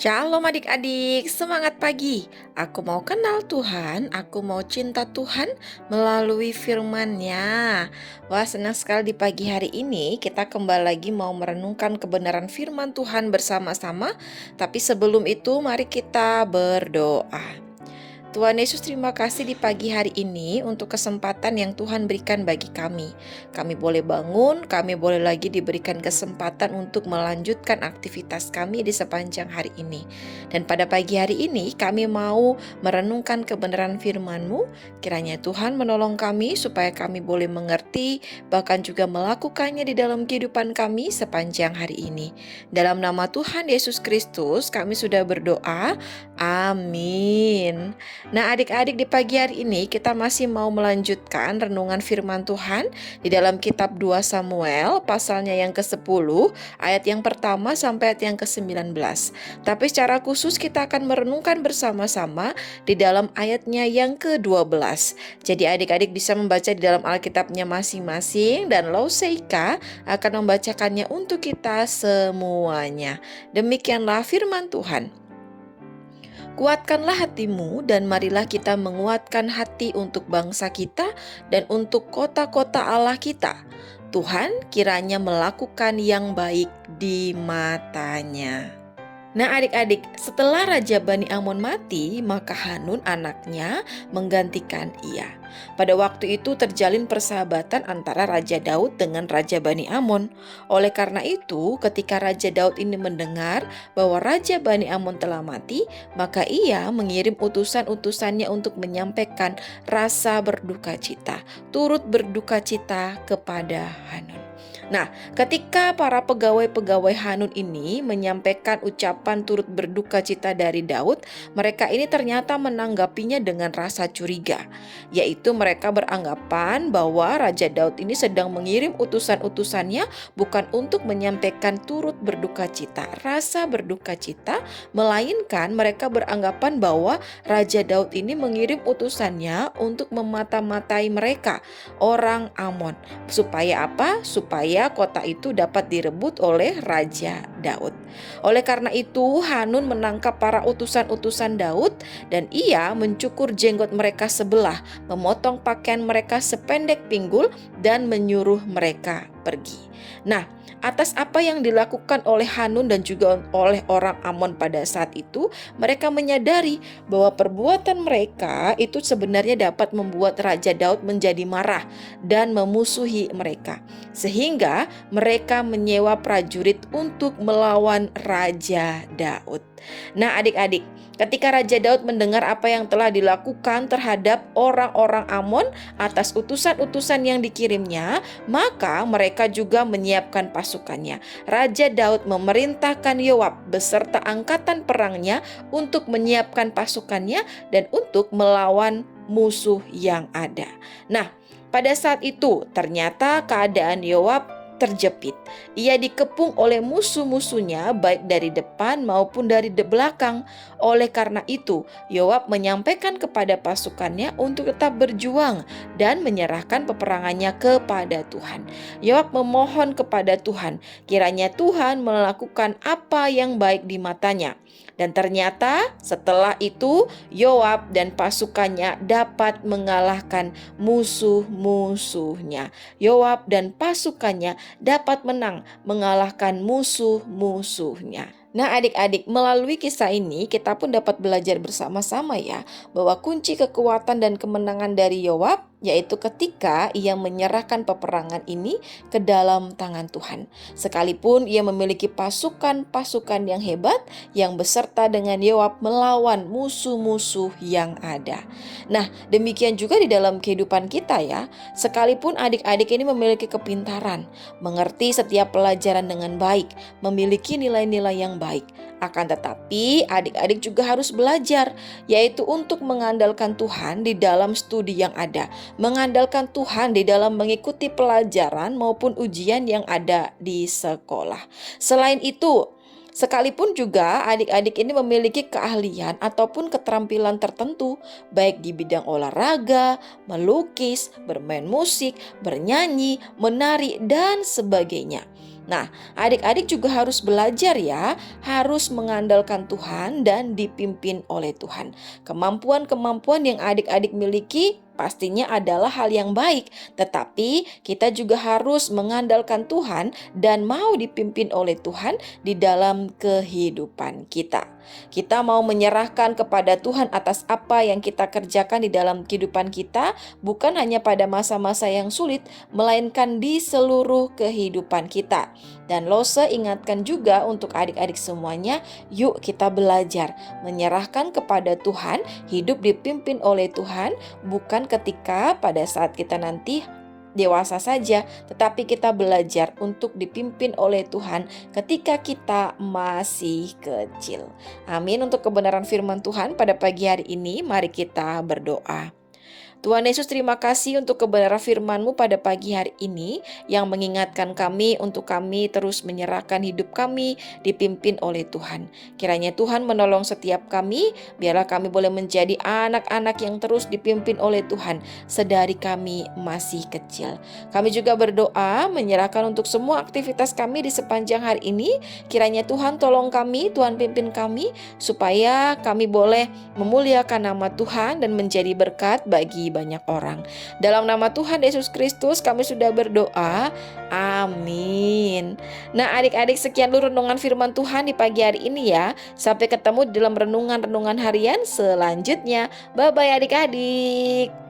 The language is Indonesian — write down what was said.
Shalom adik-adik, semangat pagi. Aku mau kenal Tuhan, aku mau cinta Tuhan melalui firman-Nya. Wah, senang sekali di pagi hari ini kita kembali lagi mau merenungkan kebenaran firman Tuhan bersama-sama. Tapi sebelum itu mari kita berdoa. Tuhan Yesus, terima kasih di pagi hari ini untuk kesempatan yang Tuhan berikan bagi kami. Kami boleh bangun, kami boleh lagi diberikan kesempatan untuk melanjutkan aktivitas kami di sepanjang hari ini. Dan pada pagi hari ini kami mau merenungkan kebenaran firman-Mu. Kiranya Tuhan menolong kami supaya kami boleh mengerti, bahkan juga melakukannya di dalam kehidupan kami sepanjang hari ini. Dalam nama Tuhan Yesus Kristus kami sudah berdoa. Amin. Nah, adik-adik, di pagi hari ini kita masih mau melanjutkan renungan firman Tuhan di dalam kitab 2 Samuel pasalnya yang ke-10 ayat yang pertama sampai ayat yang ke-19. Tapi secara khusus kita akan merenungkan bersama-sama di dalam ayatnya yang ke-12. Jadi adik-adik bisa membaca di dalam Alkitabnya masing-masing dan Lauseika akan membacakannya untuk kita semuanya. Demikianlah firman Tuhan. Kuatkanlah hatimu dan marilah kita menguatkan hati untuk bangsa kita dan untuk kota-kota Allah kita. Tuhan kiranya melakukan yang baik di matanya. Nah adik-adik, setelah Raja Bani Amon mati, maka Hanun anaknya menggantikan ia. Pada waktu itu terjalin persahabatan antara Raja Daud dengan Raja Bani Amon. Oleh karena itu, ketika Raja Daud ini mendengar bahwa Raja Bani Amon telah mati, maka ia mengirim utusan-utusannya untuk menyampaikan rasa berduka cita, turut berduka cita kepada Hanun. Nah, ketika para pegawai-pegawai Hanun ini menyampaikan ucapan turut berduka cita dari Daud, mereka ini ternyata menanggapinya dengan rasa curiga, yaitu mereka beranggapan bahwa Raja Daud ini sedang mengirim utusan-utusannya bukan untuk menyampaikan turut berduka cita, rasa berduka cita, melainkan mereka beranggapan bahwa Raja Daud ini mengirim utusannya untuk memata-matai mereka, orang Amon. Supaya apa? Supaya kota itu dapat direbut oleh Raja Daud. Oleh karena itu, Hanun menangkap para utusan-utusan Daud dan ia mencukur jenggot mereka sebelah, memotong pakaian mereka sependek pinggul dan menyuruh mereka pergi. Nah, atas apa yang dilakukan oleh Hanun dan juga oleh orang Amon pada saat itu, mereka menyadari bahwa perbuatan mereka itu sebenarnya dapat membuat Raja Daud menjadi marah dan memusuhi mereka. Sehingga mereka menyewa prajurit untuk melawan Raja Daud. Nah adik-adik, ketika Raja Daud mendengar apa yang telah dilakukan terhadap orang-orang Amon atas utusan-utusan yang dikirimnya, maka mereka juga menyiapkan pasukannya. Raja Daud memerintahkan Yoab beserta angkatan perangnya untuk menyiapkan pasukannya dan untuk melawan musuh yang ada. Nah, pada saat itu ternyata keadaan Yoab terjepit. Ia dikepung oleh musuh-musuhnya baik dari depan maupun dari belakang. Oleh karena itu, Yoab menyampaikan kepada pasukannya untuk tetap berjuang dan menyerahkan peperangannya kepada Tuhan. Yoab memohon kepada Tuhan, kiranya Tuhan melakukan apa yang baik di matanya. Dan ternyata setelah itu Yoab dan pasukannya dapat mengalahkan musuh-musuhnya. Yoab dan pasukannya dapat menang mengalahkan musuh-musuhnya. Nah adik-adik, melalui kisah ini kita pun dapat belajar bersama-sama ya, bahwa kunci kekuatan dan kemenangan dari Yoab yaitu ketika ia menyerahkan peperangan ini ke dalam tangan Tuhan. Sekalipun ia memiliki pasukan-pasukan yang hebat yang beserta dengan Yoab melawan musuh-musuh yang ada. Nah, demikian juga di dalam kehidupan kita ya. Sekalipun adik-adik ini memiliki kepintaran, mengerti setiap pelajaran dengan baik, memiliki nilai-nilai yang baik, akan tetapi adik-adik juga harus belajar, yaitu untuk mengandalkan Tuhan di dalam studi yang ada, mengandalkan Tuhan di dalam mengikuti pelajaran maupun ujian yang ada di sekolah. Selain itu, sekalipun juga adik-adik ini memiliki keahlian ataupun keterampilan tertentu, baik di bidang olahraga, melukis, bermain musik, bernyanyi, menari, dan sebagainya. Nah, adik-adik juga harus belajar ya, harus mengandalkan Tuhan dan dipimpin oleh Tuhan. Kemampuan-kemampuan yang adik-adik miliki pastinya adalah hal yang baik, tetapi kita juga harus mengandalkan Tuhan dan mau dipimpin oleh Tuhan di dalam kehidupan kita. Kita mau menyerahkan kepada Tuhan atas apa yang kita kerjakan di dalam kehidupan kita, bukan hanya pada masa-masa yang sulit, melainkan di seluruh kehidupan kita. Dan Lose ingatkan juga untuk adik-adik semuanya, yuk kita belajar menyerahkan kepada Tuhan, hidup dipimpin oleh Tuhan, bukan ketika pada saat kita nanti dewasa saja, tetapi kita belajar untuk dipimpin oleh Tuhan ketika kita masih kecil. Amin. Untuk kebenaran firman Tuhan pada pagi hari ini, mari kita berdoa. Tuhan Yesus, terima kasih untuk kebenaran firman-Mu pada pagi hari ini yang mengingatkan kami untuk kami terus menyerahkan hidup kami dipimpin oleh Tuhan. Kiranya Tuhan menolong setiap kami, biarlah kami boleh menjadi anak-anak yang terus dipimpin oleh Tuhan sedari kami masih kecil. Kami juga berdoa menyerahkan untuk semua aktivitas kami di sepanjang hari ini. Kiranya Tuhan tolong kami, Tuhan pimpin kami supaya kami boleh memuliakan nama Tuhan dan menjadi berkat bagi banyak orang. Dalam nama Tuhan Yesus Kristus kami sudah berdoa. Amin. Nah, adik-adik, sekian dulu renungan firman Tuhan di pagi hari ini ya. Sampai ketemu di dalam renungan-renungan harian selanjutnya. Bye-bye adik-adik.